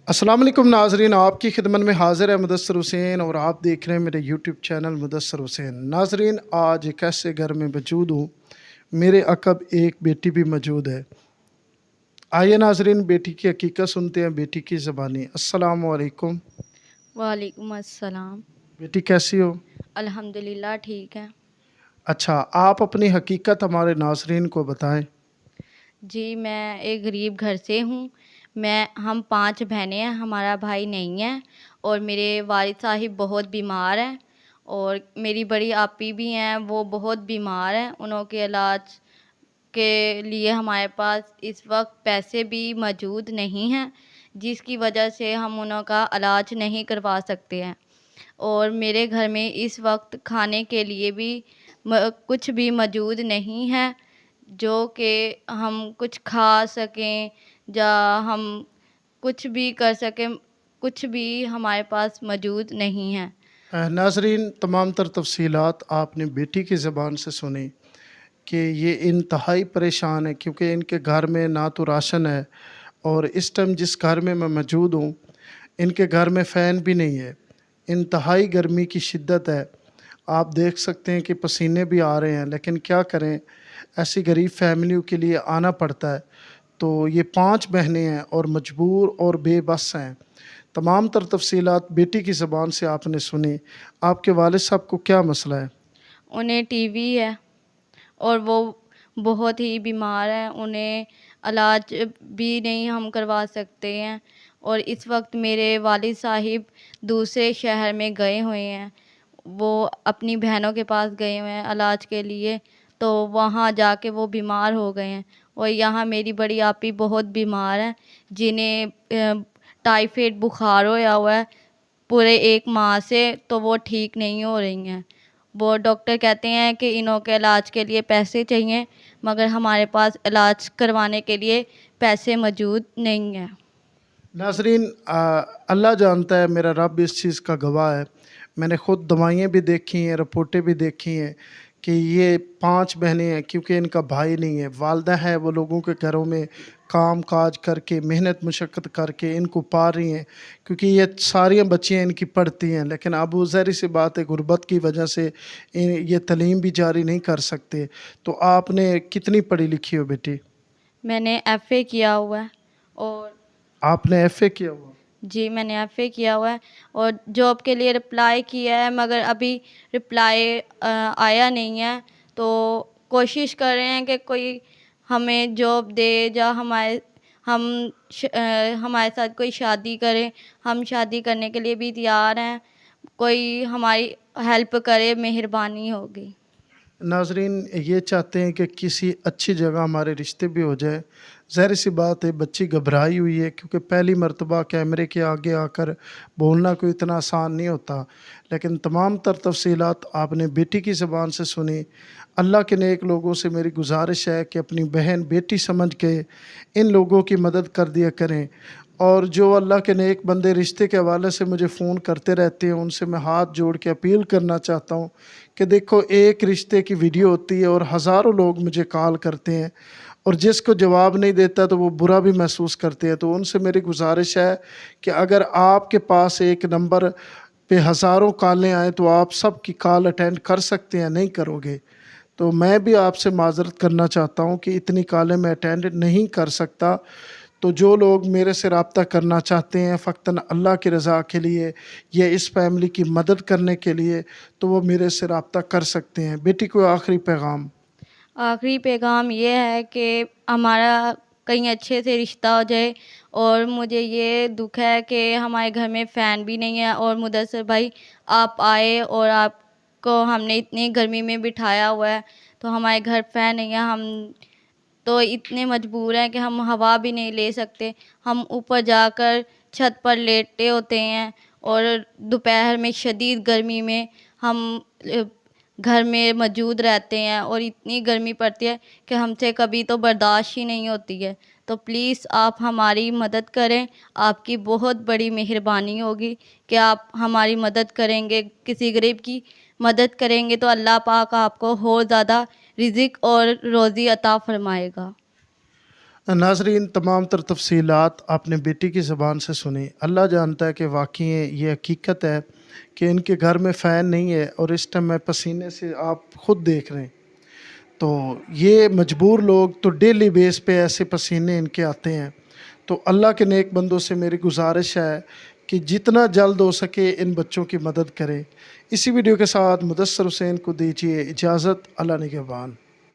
अस्सलाम वालेकुम नाजरीन, आपकी खिदमत में हाज़िर है मुदस्सर हुसैन और आप देख रहे हैं मेरे यूट्यूब चैनल मुदस्सर हुसैन। नाजरीन, आज एक ऐसे घर में मौजूद हूँ, मेरे अकब एक बेटी भी मौजूद है। आइए नाजरीन, बेटी की हकीकत सुनते हैं, बेटी की ज़बानी। अस्सलामु अलैकुम। वालेकुम अस्सलाम। बेटी कैसी हो? अल्हम्दुलिल्लाह ठीक है। अच्छा, आप अपनी हकीकत हमारे नाजरीन को बताएं। जी, मैं एक गरीब घर से हूँ। हम 5 बहनें हैं, हमारा भाई नहीं है और मेरे वालिद साहिब बहुत बीमार हैं और मेरी बड़ी आपी भी हैं, वो बहुत बीमार हैं। उन्हों के इलाज के लिए हमारे पास इस वक़्त पैसे भी मौजूद नहीं हैं, जिसकी वजह से हम उन्हों का इलाज नहीं करवा सकते हैं। और मेरे घर में इस वक़्त खाने के लिए भी कुछ भी मौजूद नहीं है, जो कि हम कुछ खा सकें या हम कुछ भी कर सकें, कुछ भी हमारे पास मौजूद नहीं है। नाजरीन, तमाम तर तफसीलात आपने बेटी की ज़बान से सुनी कि ये इंतहाई परेशान है क्योंकि इनके घर में ना तो राशन है और इस टाइम जिस घर में मैं मौजूद हूँ, इनके घर में फ़ैन भी नहीं है। इंतहाई गर्मी की शिद्दत है। आप देख सकते हैं कि पसीने भी आ रहे हैं, लेकिन क्या करें, ऐसी गरीब फैमिलियों के लिए आना पड़ता है। तो ये 5 बहनें हैं और मजबूर और बेबस हैं। तमाम तर तफसीलात बेटी की ज़बान से आपने सुनी। आपके वालिद साहब को क्या मसला है? उन्हें टीबी है और वो बहुत ही बीमार हैं, उन्हें इलाज भी नहीं हम करवा सकते हैं और इस वक्त मेरे वालिद साहिब दूसरे शहर में गए हुए हैं। वो अपनी बहनों के पास गए हुए हैं इलाज के लिए, तो वहाँ जाके वो बीमार हो गए हैं और यहाँ मेरी बड़ी आपी बहुत बीमार हैं, जिन्हें टाइफाइड बुखार होया हुआ है पूरे 1 माह से, तो वो ठीक नहीं हो रही हैं। वो डॉक्टर कहते हैं कि इन्हों के इलाज के लिए पैसे चाहिए, मगर हमारे पास इलाज करवाने के लिए पैसे मौजूद नहीं हैं। नाज़रीन, अल्लाह जानता है, मेरा रब इस चीज़ का गवाह है। मैंने ख़ुद दवाइयाँ भी देखी हैं, रिपोर्टें भी देखी हैं कि ये 5 बहनें हैं क्योंकि इनका भाई नहीं है। वालदा है, वो लोगों के घरों में काम-काज करके, मेहनत मशक्क़त करके इनको पाल रही हैं क्योंकि ये सारियाँ बच्चियाँ इनकी पढ़ती हैं। लेकिन अब वो ज़ाहिर-सी बात है, गुर्बत की वजह से ये तालीम भी जारी नहीं कर सकते। तो आपने कितनी पढ़ी-लिखी हो बेटी? मैंने एफ़ए किया हुआ है और आपने एफ़ए किया हुआ? जी, मैंने एफ़ए किया हुआ है और जॉब के लिए अप्लाई किया है, मगर अभी रिप्लाई आया नहीं है। तो कोशिश कर रहे हैं कि कोई हमें जॉब दे या हमारे साथ कोई शादी करे। हम शादी करने के लिए भी तैयार हैं, कोई हमारी हेल्प करे, मेहरबानी होगी। नाज़रीन, ये चाहते हैं कि किसी अच्छी जगह हमारे रिश्ते भी हो जाए। ज़ाहिर-सी बात है, बच्ची घबराई हुई है क्योंकि पहली मर्तबा कैमरे के आगे आकर बोलना कोई इतना आसान नहीं होता। लेकिन तमाम तर तफ़सीलात आपने बेटी की ज़बान से सुनी। अल्लाह के नेक लोगों से मेरी गुज़ारिश है कि अपनी बहन बेटी समझ के इन लोगों की मदद कर दिया करें। और जो अल्लाह के नेक बंदे रिश्ते के हवाले से मुझे फ़ोन करते रहते हैं, उनसे मैं हाथ जोड़ के अपील करना चाहता हूँ कि देखो, एक रिश्ते की वीडियो होती है और हज़ारों लोग मुझे कॉल करते हैं और जिसको जवाब नहीं देता तो वो बुरा भी महसूस करते हैं। तो उनसे मेरी गुज़ारिश है कि अगर आपके पास एक नंबर पे हज़ारों कॉलें आएँ तो आप सबकी कॉल अटेंड कर सकते हैं, नहीं करोगे? तो मैं भी आपसे माज़रत करना चाहता हूँ कि इतनी कॉलें मैं अटेंड नहीं कर सकता। तो जो लोग मेरे से रब्ता करना चाहते हैं फ़क़्तन अल्लाह की रज़ा के लिए या इस फ़ैमिली की मदद करने के लिए, तो वो मेरे से रब्ता कर सकते हैं। बेटी, कोई आखिरी पैगाम? आखिरी पैगाम ये है कि हमारा कहीं अच्छे से रिश्ता हो जाए और मुझे ये दुःख है कि हमारे घर में फ़ैन भी नहीं है और मुदस्सिर भाई आप आए और आपको हमने इतनी गर्मी में बिठाया हुआ है, तो हमारे घर फ़ैन नहीं है, हम तो इतने मजबूर हैं कि हम हवा भी नहीं ले सकते। हम ऊपर जाकर छत पर लेटे होते हैं और दोपहर में शदीद गर्मी में हम घर में मौजूद रहते हैं और इतनी गर्मी पड़ती है कि हमसे कभी तो बर्दाश्त ही नहीं होती है। तो प्लीज़ आप हमारी मदद करें, आपकी बहुत बड़ी मेहरबानी होगी कि आप हमारी मदद करेंगे। किसी गरीब की मदद करेंगे तो अल्लाह पाक आपको और ज़्यादा रिज़्क और रोज़ी अता फ़रमाएगा। नाजरीन, तमाम तर तफसीलात आपने बेटी की ज़बान से सुनी। अल्लाह जानता है कि वाकई ये हकीकत है कि इनके घर में फ़ैन नहीं है और इस टाइम मैं पसीने से आप ख़ुद देख रहे हैं। तो ये मजबूर लोग तो डेली बेस पे ऐसे पसीने इनके आते हैं। तो अल्लाह के नेक बंदों से मेरी गुजारिश है कि जितना जल्द हो सके इन बच्चों की मदद करें। इसी वीडियो के साथ मुदस्सर हुसैन को दीजिए इजाज़त। अल्लाह निगहबान।